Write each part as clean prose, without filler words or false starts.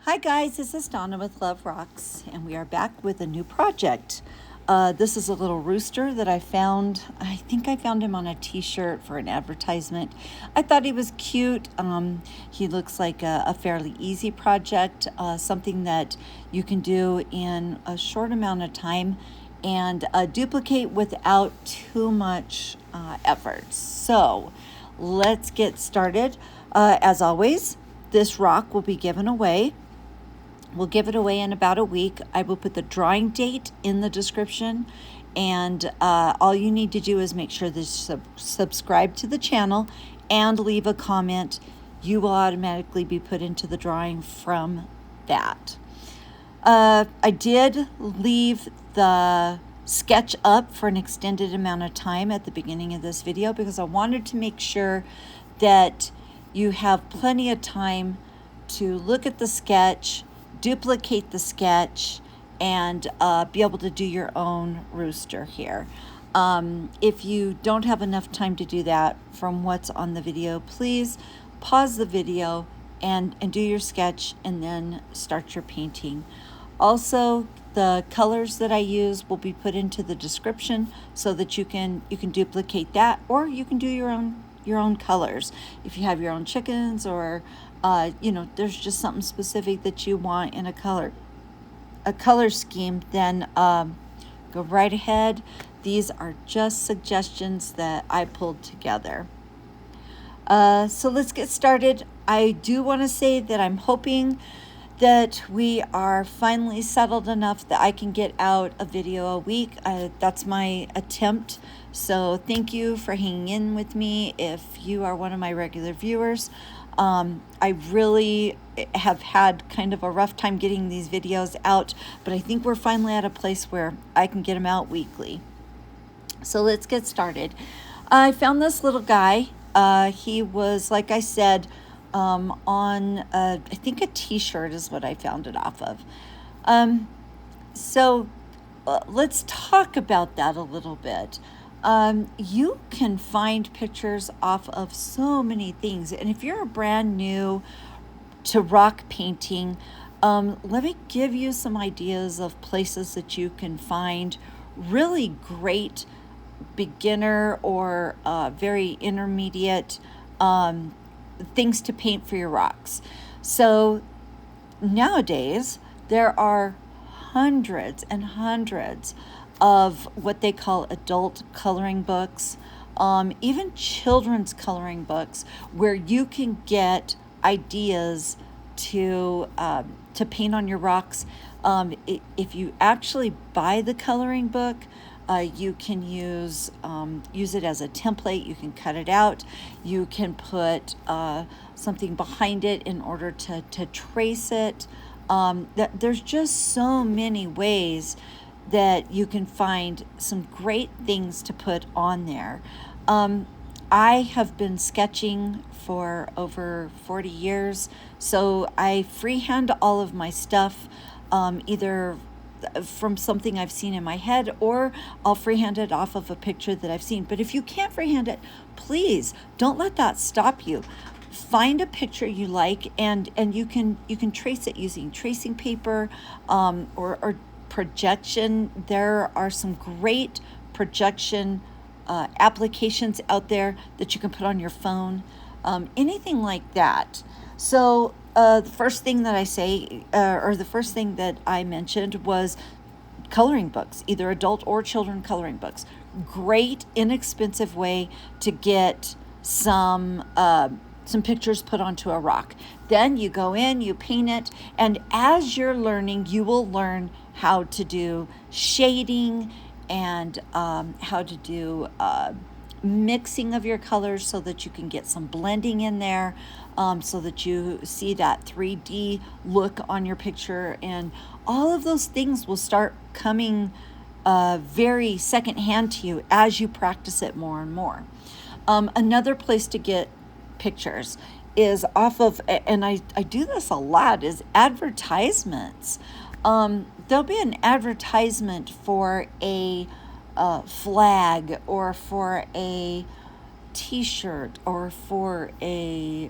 Hi guys, this is Donna with Love Rocks, and we are back with a new project. This is a little rooster that I found. I think I found him on a t-shirt for an advertisement. I thought he was cute. He looks like a fairly easy project, something that you can do in a short amount of time and duplicate without too much effort. So let's get started. As always, this rock will be given away. We'll give it away in about a week. I will put the drawing date in the description, and all you need to do is make sure to subscribe to the channel and leave a comment. You will automatically be put into the drawing from that. I did leave the sketch up for an extended amount of time at the beginning of this video because I wanted to make sure that you have plenty of time to look at the sketch, duplicate the sketch, and be able to do your own rooster here. If you don't have enough time to do that from what's on the video, please pause the video and do your sketch and then start your painting. Also, the colors that I use will be put into the description so that you can duplicate that, or you can do your own colors. If you have your own chickens, or there's just something specific that you want in a color scheme, then go right ahead. These are just suggestions that I pulled together. So let's get started. I do want to say that I'm hoping that we are finally settled enough that I can get out a video a week. That's my attempt. So thank you for hanging in with me if you are one of my regular viewers. I really have had kind of a rough time getting these videos out, but I think we're finally at a place where I can get them out weekly. So let's get started. I found this little guy. He was, like I said, on I think a t-shirt is what I found it off of. So let's talk about that a little bit. You can find pictures off of so many things, and if you're brand new to rock painting, let me give you some ideas of places that you can find really great beginner or very intermediate things to paint for your rocks. So nowadays there are hundreds and hundreds of what they call adult coloring books, even children's coloring books, where you can get ideas to paint on your rocks. If you actually buy the coloring book, you can use it as a template. You can cut it out. You can put something behind it in order to trace it. There's just so many ways that you can find some great things to put on there. I have been sketching for over 40 years, so I freehand all of my stuff, either from something I've seen in my head, or I'll freehand it off of a picture that I've seen. But if you can't freehand it, please don't let that stop you. Find a picture you like, and you can trace it using tracing paper, or projection. There are some great projection applications out there that you can put on your phone, anything like that. So the first thing that I say, or the first thing that I mentioned, was coloring books, either adult or children coloring books. Great, inexpensive way to get some pictures put onto a rock. Then you go in, you paint it, and as you're learning, you will learn how to do shading and how to do mixing of your colors so that you can get some blending in there, so that you see that 3D look on your picture, and all of those things will start coming very secondhand to you as you practice it more and more. Another place to get pictures is off of, and I do this a lot, is advertisements. There'll be an advertisement for a flag, or for a t-shirt, or for a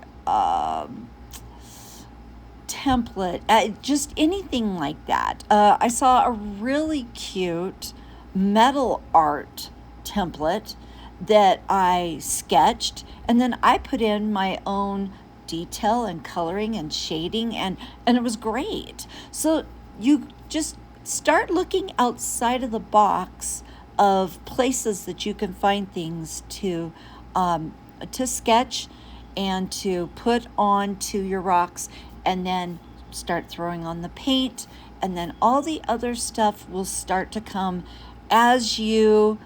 template, just anything like that. I saw a really cute metal art template that I sketched, and then I put in my own detail and coloring and shading, and it was great. So you just start looking outside of the box of places that you can find things to sketch and to put onto your rocks, and then start throwing on the paint, and then all the other stuff will start to come as you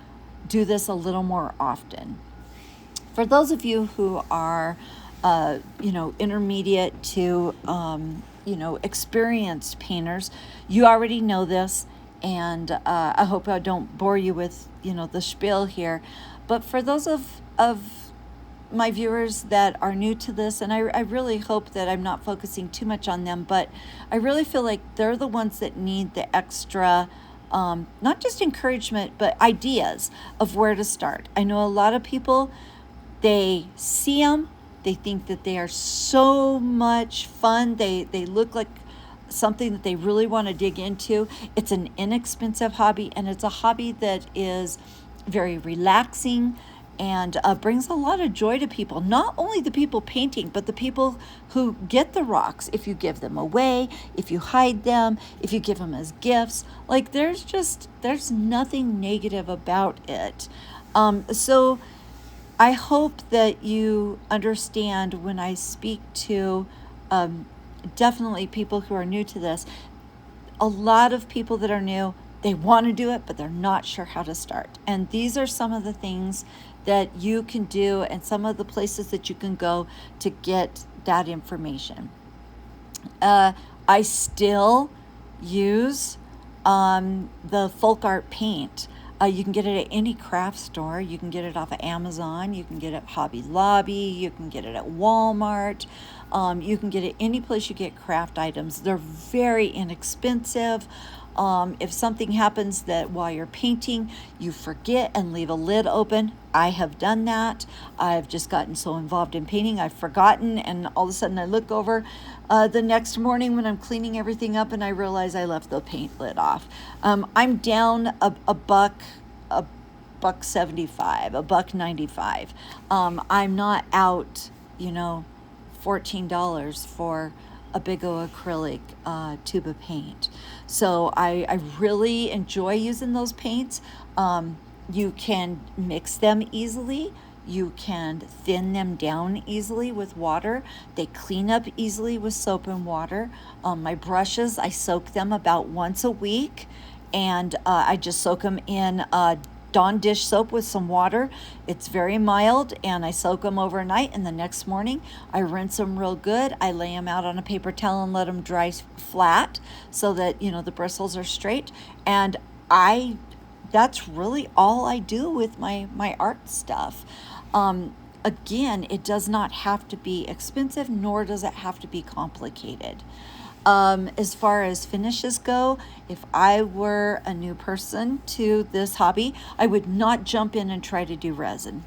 do this a little more often. For those of you who are intermediate to experienced painters, you already know this, and I hope I don't bore you with the spiel here. But for those of my viewers that are new to this, and I really hope that I'm not focusing too much on them, but I really feel like they're the ones that need the extra, not just encouragement, but ideas of where to start. I know a lot of people, they see them, they think that they are so much fun, they look like something that they really want to dig into. It's an inexpensive hobby, and it's a hobby that is very relaxing and brings a lot of joy to people. Not only the people painting, but the people who get the rocks. If you give them away, if you hide them, if you give them as gifts, like there's nothing negative about it. So I hope that you understand when I speak to definitely people who are new to this. A lot of people that are new, they want to do it, but they're not sure how to start. And these are some of the things that you can do, and some of the places that you can go to get that information. I still use the folk art paint. You can get it at any craft store. You can get it off of Amazon. You can get it at Hobby Lobby. You can get it at Walmart. You can get it any place you get craft items. They're very inexpensive. If something happens that while you're painting, you forget and leave a lid open, I have done that. I've just gotten so involved in painting, I've forgotten, and all of a sudden I look over the next morning when I'm cleaning everything up, and I realize I left the paint lid off. I'm down a buck $1.75, $1.95. I'm not out, $14 for a big old acrylic tube of paint. So I really enjoy using those paints. You can mix them easily. You can thin them down easily with water. They clean up easily with soap and water. My brushes, I soak them about once a week, and I just soak them in Dawn dish soap with some water. It's very mild, and I soak them overnight, and the next morning I rinse them real good. I lay them out on a paper towel and let them dry flat so that the bristles are straight. And that's really all I do with my art stuff. Again, it does not have to be expensive, nor does it have to be complicated. As far as finishes go, if I were a new person to this hobby, I would not jump in and try to do resin.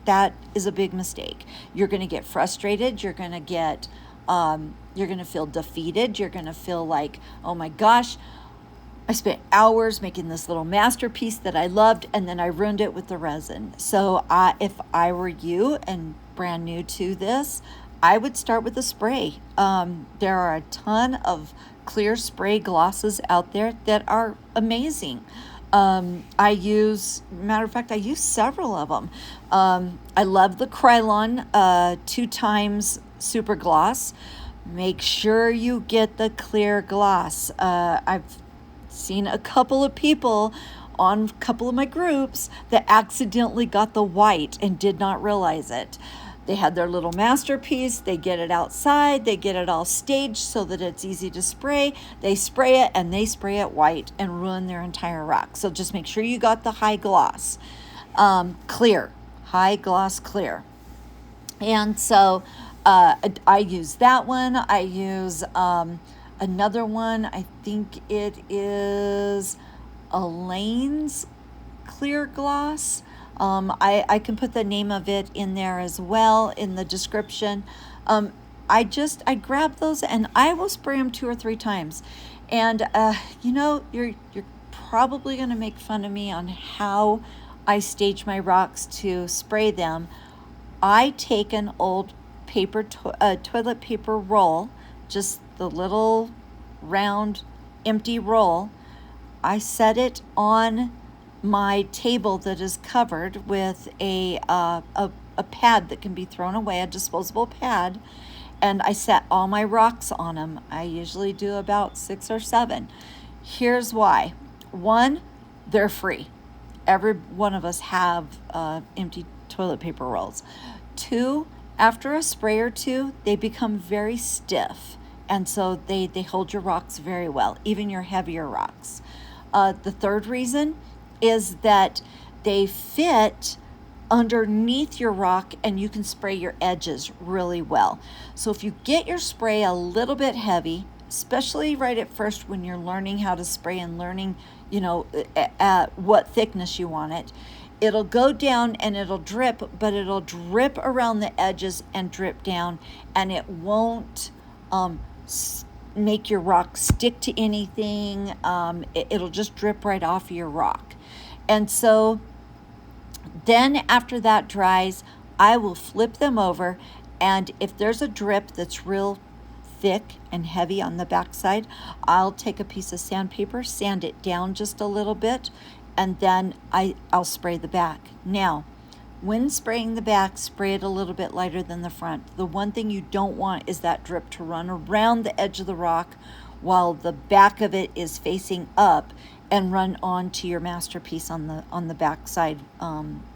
That is a big mistake. You're going to get frustrated. You're going to feel defeated. You're going to feel like, oh my gosh, I spent hours making this little masterpiece that I loved, and then I ruined it with the resin. So if I were you and brand new to this, I would start with a spray. There are a ton of clear spray glosses out there that are amazing. I use several of them. I love the Krylon 2 times super gloss. Make sure you get the clear gloss. I've seen a couple of people on a couple of my groups that accidentally got the white and did not realize it. They had their little masterpiece, they get it outside, they get it all staged so that it's easy to spray. They spray it, and they spray it white and ruin their entire rock. So just make sure you got the high gloss, clear, high gloss clear. And so I use that one. I use another one. I think it is Elaine's clear gloss. I can put the name of it in there as well in the description. I grab those and I will spray them 2 or 3 times. And you're probably going to make fun of me on how I stage my rocks to spray them. I take an old toilet paper roll, just the little round empty roll. I set it on my table that is covered with a pad that can be thrown away, a disposable pad, and I set all my rocks on them. I usually do about 6 or 7. Here's why. 1, they're free. Every one of us have empty toilet paper rolls. 2, after a spray or 2, they become very stiff, and so they hold your rocks very well, even your heavier rocks. The third reason is that they fit underneath your rock and you can spray your edges really well. So if you get your spray a little bit heavy, especially right at first when you're learning how to spray and learning, at what thickness you want it, it'll go down and it'll drip, but it'll drip around the edges and drip down, and it won't make your rock stick to anything. It'll just drip right off your rock. And so then after that dries, I will flip them over, and if there's a drip that's real thick and heavy on the backside, I'll take a piece of sandpaper, sand it down just a little bit, and then I'll spray the back. Now, when spraying the back, spray it a little bit lighter than the front. The one thing you don't want is that drip to run around the edge of the rock while the back of it is facing up and run onto your masterpiece on the back side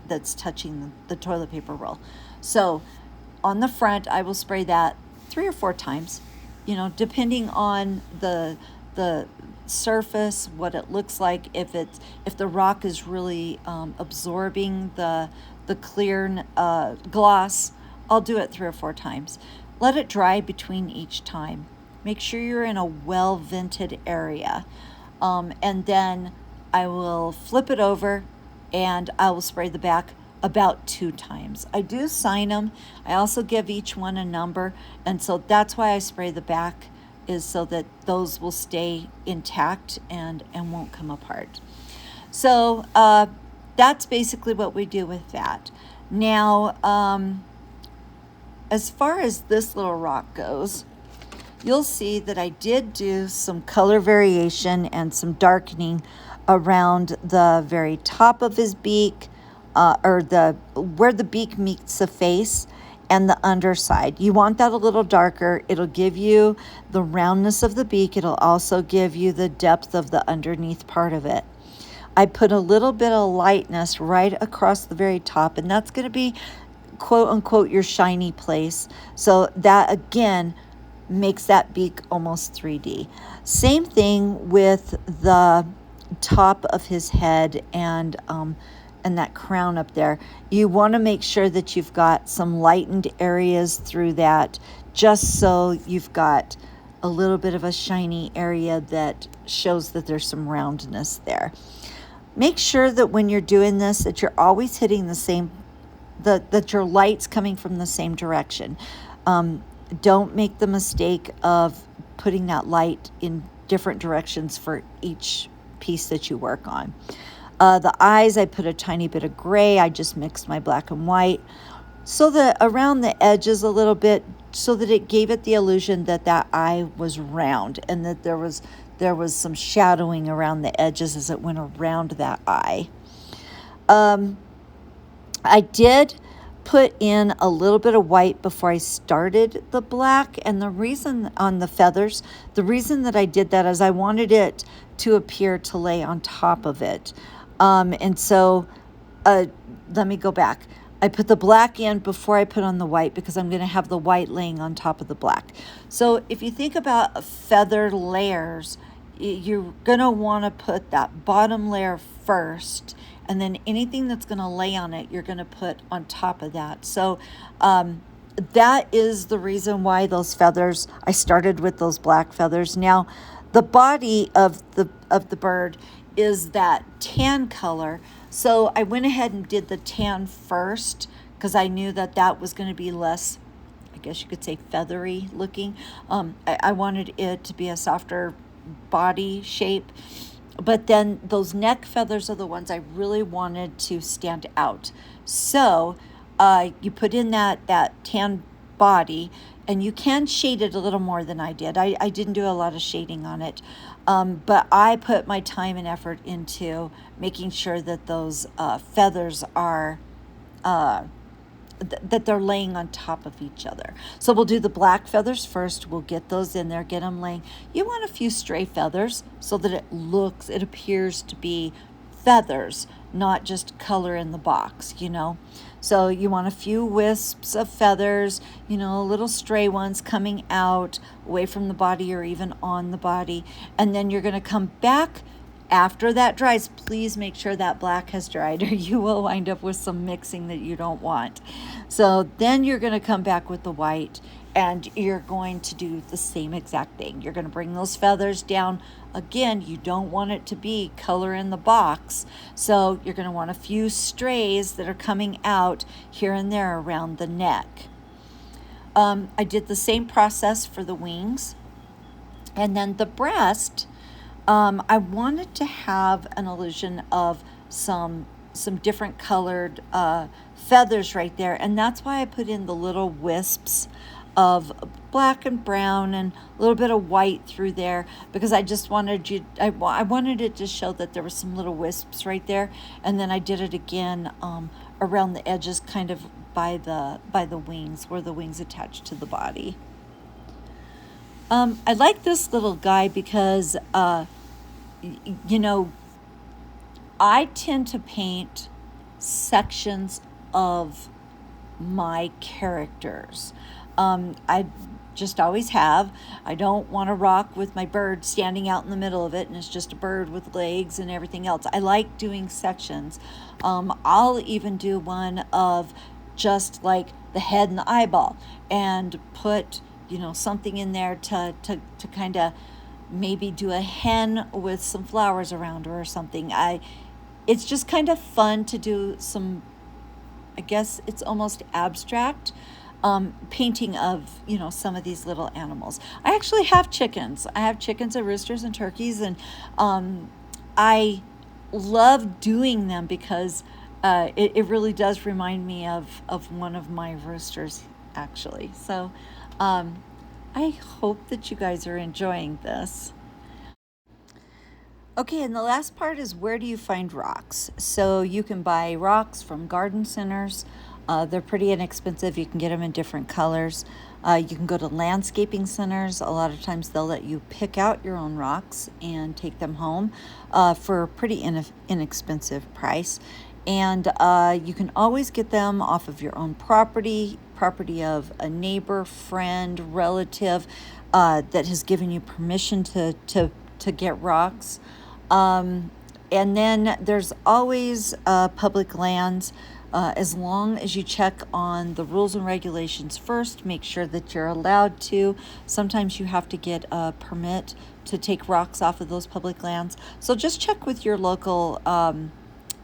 that's touching the toilet paper roll. So on the front, I will spray that 3 or 4 times, depending on the surface, what it looks like. If the rock is really absorbing the clear gloss, I'll do it 3 or 4 times. Let it dry between each time. Make sure you're in a well-vented area. And then I will flip it over and I will spray the back about 2 times. I do sign them. I also give each one a number. And so that's why I spray the back, is so that those will stay intact and won't come apart. So that's basically what we do with that. Now, as far as this little rock goes, you'll see that I did do some color variation and some darkening around the very top of his beak, or where the beak meets the face, and the underside. You want that a little darker. It'll give you the roundness of the beak. It'll also give you the depth of the underneath part of it. I put a little bit of lightness right across the very top, and that's going to be quote unquote your shiny place. So that again makes that beak almost 3D. Same thing with the top of his head and that crown up there. You want to make sure that you've got some lightened areas through that, just so you've got a little bit of a shiny area that shows that there's some roundness there. Make sure that when you're doing this, that you're always hitting the same, that your light's coming from the same direction. Don't make the mistake of putting that light in different directions for each piece that you work on. The eyes, I put a tiny bit of gray. I just mixed my black and white so that around the edges a little bit, so that it gave it the illusion that that eye was round and that there was some shadowing around the edges as it went around that eye. I did put in a little bit of white before I started the black, and the reason on the feathers, the reason that I did that is I wanted it to appear to lay on top of it. And so let me go back. I put the black in before I put on the white because I'm going to have the white laying on top of the black. So if you think about feather layers, you're going to want to put that bottom layer first, and then anything that's going to lay on it, you're going to put on top of that. So that is the reason why those feathers, I started with those black feathers. Now, the body of the bird is that tan color. So I went ahead and did the tan first because I knew that that was going to be less, I guess you could say feathery looking. I wanted it to be a softer body shape, but then those neck feathers are the ones I really wanted to stand out. So you put in that tan body, and you can shade it a little more than I did. I didn't do a lot of shading on it, but I put my time and effort into making sure that those feathers are that they're laying on top of each other. So we'll do the black feathers first. We'll get those in there, get them laying. You want a few stray feathers so that it appears to be feathers, not just color in the box, you know. So you want a few wisps of feathers, you know, little stray ones coming out away from the body or even on the body. And then you're going to come back after that dries. Please make sure that black has dried, or you will wind up with some mixing that you don't want. So then you're going to come back with the white, and you're going to do the same exact thing. You're going to bring those feathers down. Again, you don't want it to be color in the box, so you're going to want a few strays that are coming out here and there around the neck. I did the same process for the wings. And then the breast, I wanted to have an illusion of some different colored feathers right there, and that's why I put in the little wisps of black and brown and a little bit of white through there, because I just wanted I wanted it to show that there were some little wisps right there. And then I did it again around the edges, kind of by the wings, where the wings attach to the body. I like this little guy because you know, I tend to paint sections of my characters. I just always have. I don't want to rock with my bird standing out in the middle of it and it's just a bird with legs and everything else. I like doing sections. I'll even do one of just like the head and the eyeball, and put, you know, something in there to kind of maybe do a hen with some flowers around her or something. It's just kind of fun to do some, I guess it's almost abstract painting of, you know, some of these little animals. I actually have chickens. I have chickens and roosters and turkeys, and I love doing them because it really does remind me of one of my roosters, actually. So I hope that you guys are enjoying this. Okay, and the last part is, where do you find rocks? So you can buy rocks from garden centers. They're pretty inexpensive. You can get them in different colors. You can go to landscaping centers. A lot of times they'll let you pick out your own rocks and take them home for a pretty inexpensive price. And you can always get them off of your own property of a neighbor, friend, relative that has given you permission to get rocks. And then there's always public lands. As long as you check on the rules and regulations first, make sure that you're allowed to. Sometimes you have to get a permit to take rocks off of those public lands. So just check with your local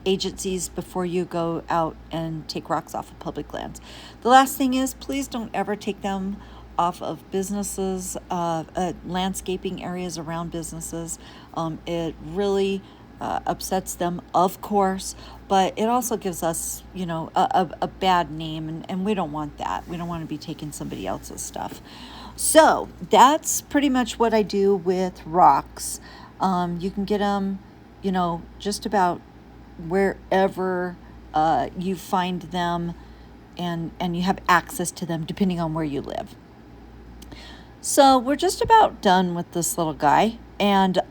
agencies before you go out and take rocks off of public lands. The last thing is, please don't ever take them off of businesses, landscaping areas around businesses. It really upsets them, of course, but it also gives us, you know, a bad name, and we don't want that. We don't want to be taking somebody else's stuff. So that's pretty much what I do with rocks. You can get them, you know, just about wherever you find them, and you have access to them depending on where you live. So we're just about done with this little guy, and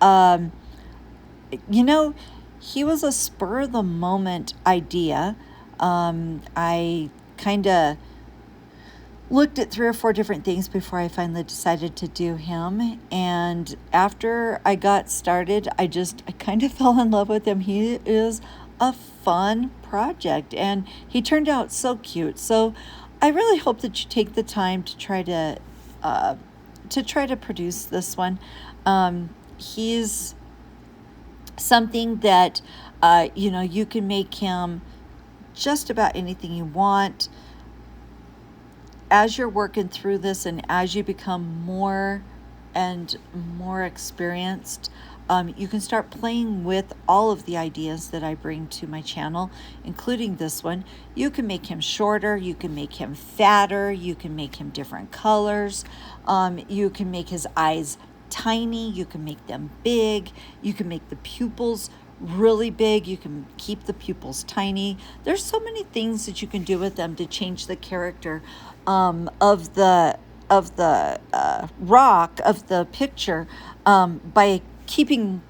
you know, he was a spur of the moment idea. I kind of looked at 3 or 4 different things before I finally decided to do him. And after I got started, I kind of fell in love with him. He is a fun project, and he turned out so cute. So I really hope that you take the time to try to produce this one. He's something that you know, you can make him just about anything you want. as you're working through this and as you become more and more experienced, you can start playing with all of the ideas that I bring to my channel, including this one. You can make him shorter, you can make him fatter, you can make him different colors, you can make his eyes tiny, you can make them big, you can make the pupils really big, you can keep the pupils tiny. There's so many things that you can do with them to change the character of the rock of the picture by keeping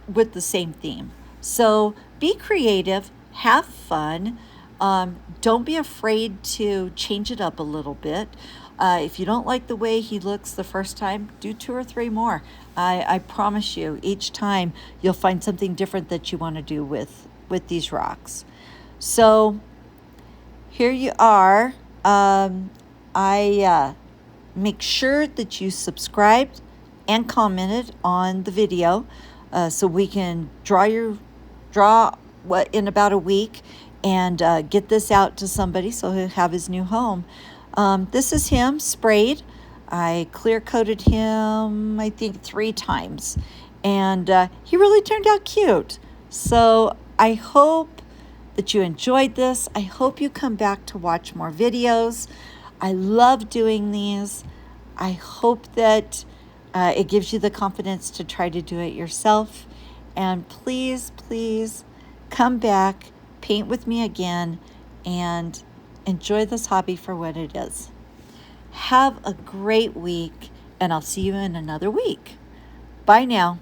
with the same theme. So be creative, have fun. Don't be afraid to change it up a little bit. If you don't like the way he looks the first time, do 2 or 3 more. I promise you, each time you'll find something different that you want to do with these rocks. So here you are. I make sure that you subscribed and commented on the video so we can draw what in about a week and get this out to somebody so he'll have his new home. This is him sprayed. I clear coated him, I think 3 times, and he really turned out cute. So I hope that you enjoyed this. I hope you come back to watch more videos. I love doing these. I hope that it gives you the confidence to try to do it yourself. And please, please come back, paint with me again, and enjoy this hobby for what it is. Have a great week, and I'll see you in another week. Bye now.